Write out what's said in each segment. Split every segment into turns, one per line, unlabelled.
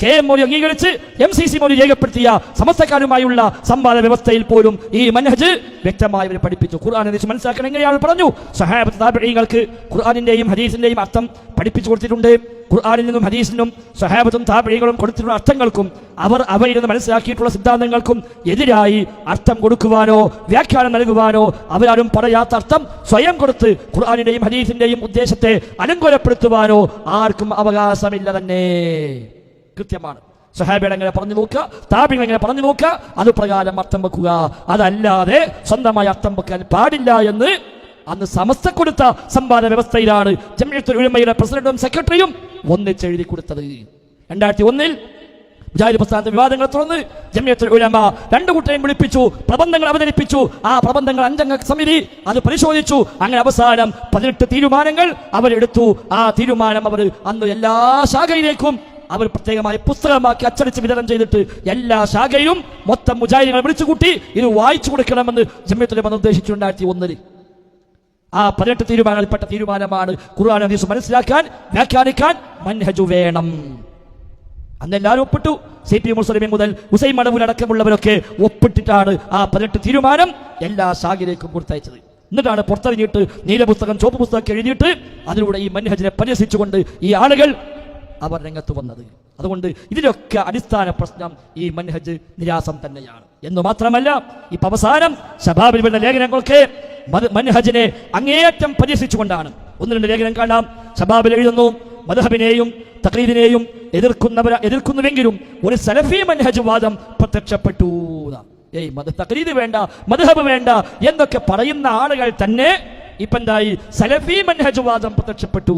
KM മൗലവി അംഗീകരിച്ച് MCC മൗലവി രേഖപ്പെടുത്തിയ സമസ്തക്കാരുമായുള്ള സംവാദ വ്യവസ്ഥയിൽ പോലും ഈ മൻഹജ് വ്യക്തമായി അവർ പഠിപ്പിച്ചു. ഖുർആൻ ഹദീസ് മനസ്സിലാക്കണം എങ്ങനെയാണ് പറഞ്ഞു. സഹാബത്ത് താബിഈങ്ങൾക്ക് ഖുർആനിന്റെയും ഹദീസിന്റെയും അർത്ഥം പഠിപ്പിച്ചു കൊടുത്തിട്ടുണ്ട്. ഖുർആനിൽ നിന്നും ഹദീസിനും സഹാബത്തും താബിഈകളും കൊടുത്തിട്ടുള്ള അർത്ഥങ്ങൾക്കും അവരിൽ നിന്ന് മനസ്സിലാക്കിയിട്ടുള്ള സിദ്ധാന്തങ്ങൾക്കും എതിരായി അർത്ഥം കൊടുക്കുവാനോ വ്യാഖ്യാനം നൽകുവാനോ അവരാരും പറയാത്ത അർത്ഥം സ്വയം കൊടുത്ത് ഖുർആനിന്റെയും ഹദീസിന്റെയും ഉദ്ദേശത്തെ അലങ്കോലപ്പെടുത്തുവാനോ ആർക്കും അവകാശമില്ല തന്നെ. കൃത്യമാണ്. സഹാബികൾ എങ്ങനെ പറഞ്ഞു നോക്കുക, താബിഈങ്ങൾ എങ്ങനെ പറഞ്ഞു നോക്കുക, അത് പ്രകാരം അർത്ഥം വെക്കുക. അതല്ലാതെ സ്വന്തമായി അർത്ഥം വെക്കാൻ പാടില്ല എന്ന് അന്ന് സമസ്ത കൊടുത്ത സംവാദ വ്യവസ്ഥയിലാണ് ജംഇയ്യത്തുൽ ഉലമയുടെ പ്രസിഡന്റും സെക്രട്ടറിയും ഒന്നിച്ചെഴുതി കൊടുത്തത്. 2001 മുജാഹിദ് പ്രസ്ഥാനത്തെ വിവാദങ്ങളെ തുടർന്ന് ജംഇയ്യത്തുൽ ഉലമ രണ്ടു കൂട്ടരെയും വിളിപ്പിച്ചു, പ്രബന്ധങ്ങൾ അവതരിപ്പിച്ചു. ആ പ്രബന്ധങ്ങൾ 5 അംഗ സമിതി അത് പരിശോധിച്ചു. അങ്ങനെ അവസാനം 18 തീരുമാനങ്ങൾ അവരെടുത്തു. ആ തീരുമാനം അവർ അന്ന് എല്ലാ ശാഖയിലേക്കും അവർ പ്രത്യേകമായി പുസ്തകമാക്കി അച്ചടിച്ച് വിതരണം ചെയ്തിട്ട് എല്ലാ ശാഖയും മൊത്തം മുജാഹിദുകളെ വിളിച്ചുകൂട്ടി ഇത് വായിച്ചു കൊടുക്കണമെന്ന് ജംഇയ്യത്തുൽ ഉലമ നിർദ്ദേശിച്ചു. 2001 ആ 18 തീരുമാനങ്ങളിൽപ്പെട്ട തീരുമാനമാണ് ഖുർആൻ ഹദീസ് മനസ്സിലാക്കാൻ വ്യാഖ്യാനിക്കാൻ മൻഹജ് വേണം. അന്ന് എല്ലാവരും ഒപ്പിട്ടു. CP മുസ്ലിം മുതൽ ഹുസൈൻ മടവൂർ അടക്കമുള്ളവരൊക്കെ ഒപ്പിട്ടിട്ടാണ് ആ 18 തീരുമാനം എല്ലാ ശാഖയിലേക്കും കൊടുത്തയച്ചത്. എന്നിട്ടാണ് പുറത്തിറങ്ങിയിട്ട് നീലപുസ്തകം ചുവപ്പ് പുസ്തകം എഴുതിയിട്ട് അതിലൂടെ ഈ മൻഹജിനെ പരിഹസിച്ചുകൊണ്ട് ഈ ആളുകൾ അവർ രംഗത്ത് വന്നത്. അതുകൊണ്ട് ഇതിലൊക്കെ അടിസ്ഥാന പ്രശ്നം ഈ മൻഹജ് നിരാസം തന്നെയാണ് എന്ന് മാത്രമല്ല ഇപ്പൊ അവസാനം ശബാബിൽ വരുന്ന ലേഖനങ്ങളൊക്കെ മൻഹജിനെ അങ്ങേയറ്റം പരിഹസിച്ചുകൊണ്ടാണ്. 1-2 ലേഖനം കാണാം. ശബാബിൽ എഴുതുന്നു, മദ്ഹബിനെയും തഖ്ലീദിനെയും എതിർക്കുന്നുവെങ്കിലും ഒരു സലഫി മൻഹജ് വാദം പ്രത്യക്ഷപ്പെട്ടു. തഖ്ലീദ് വേണ്ട, മദ്ഹബ് വേണ്ട എന്നൊക്കെ പറയുന്ന ആളുകൾ തന്നെ ഇപ്പൊ എന്തായി, സലഫി മൻഹജ് വാദം പ്രത്യക്ഷപ്പെട്ടു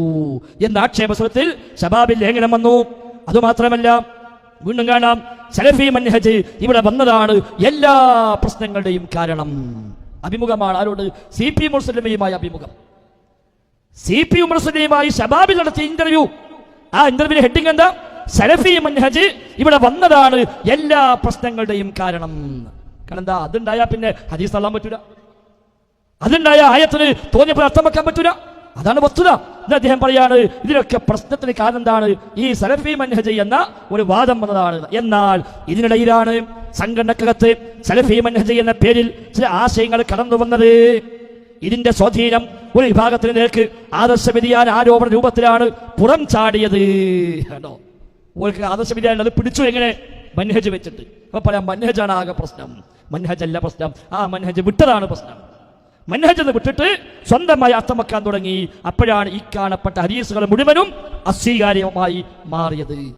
എന്ന ആക്ഷേപസ്വരത്തിൽ ശബാബിൽ ലേഖനം വന്നു. അതുമാത്രമല്ല വീണ്ടും കാണാം, സലഫി മൻഹജ് ഇവിടെ വന്നതാണ് എല്ലാ പ്രശ്നങ്ങളുടെയും കാരണം. അഭിമുഖമാണ് ആരോട്? CP മുസ്ലിമയുമായി അഭിമുഖം. CP മുസ്ലിമയുമായി ശബാബിൽ നടത്തിയ ഇന്റർവ്യൂ. ആ ഇന്റർവ്യൂവിന്റെ ഹെഡിങ് എന്താ? സലഫി മൻഹജ് ഇവിടെ വന്നതാണ് എല്ലാ പ്രശ്നങ്ങളുടെയും കാരണം. കാരണം എന്താ? അതുണ്ടായാ പിന്നെ ഹദീസ് തള്ളാൻ പറ്റൂല, അതുണ്ടായ ആയത്തിന് തോന്നിയപ്പോൾ അർത്ഥം വെക്കാൻ പറ്റൂല. അതാണ് വസ്തുത. അദ്ദേഹം പറയാണ് ഇതിലൊക്കെ പ്രശ്നത്തിന് കാരണം എന്താണ്? ഈ സലഫി മൻഹജ് എന്ന ഒരു വാദം വന്നതാണ്. എന്നാൽ ഇതിനിടയിലാണ് സംഘടനക്കകത്ത് സലഫി മൻഹജ് എന്ന പേരിൽ ചില ആശയങ്ങൾ കടന്നു വന്നത്. ഇതിന്റെ സ്വാധീനം ഒരു വിഭാഗത്തിന് നേർക്ക് ആദർശ വ്യതിയാന ആരോപണ രൂപത്തിലാണ് പുറം ചാടിയത്. കേട്ടോ, ഓർക്ക് ആദർശ വ്യതിയാനം അത് പിടിച്ചു എങ്ങനെ? മൻഹജ് വെച്ചിട്ട്. അപ്പൊ പറയാം മൻഹജാണ് ആകെ പ്രശ്നം. മൻഹജ് അല്ല പ്രശ്നം, ആ മൻഹജ് വിട്ടതാണ് പ്രശ്നം. മൻഹജ് എന്ന് വിട്ടിട്ട് സ്വന്തമായി അർത്ഥം വെക്കാൻ തുടങ്ങി. അപ്പോഴാണ് ഈ കാണപ്പെട്ട ഹദീസുകൾ മുഴുവനും അസ്വീകാര്യമായി മാറിയത്.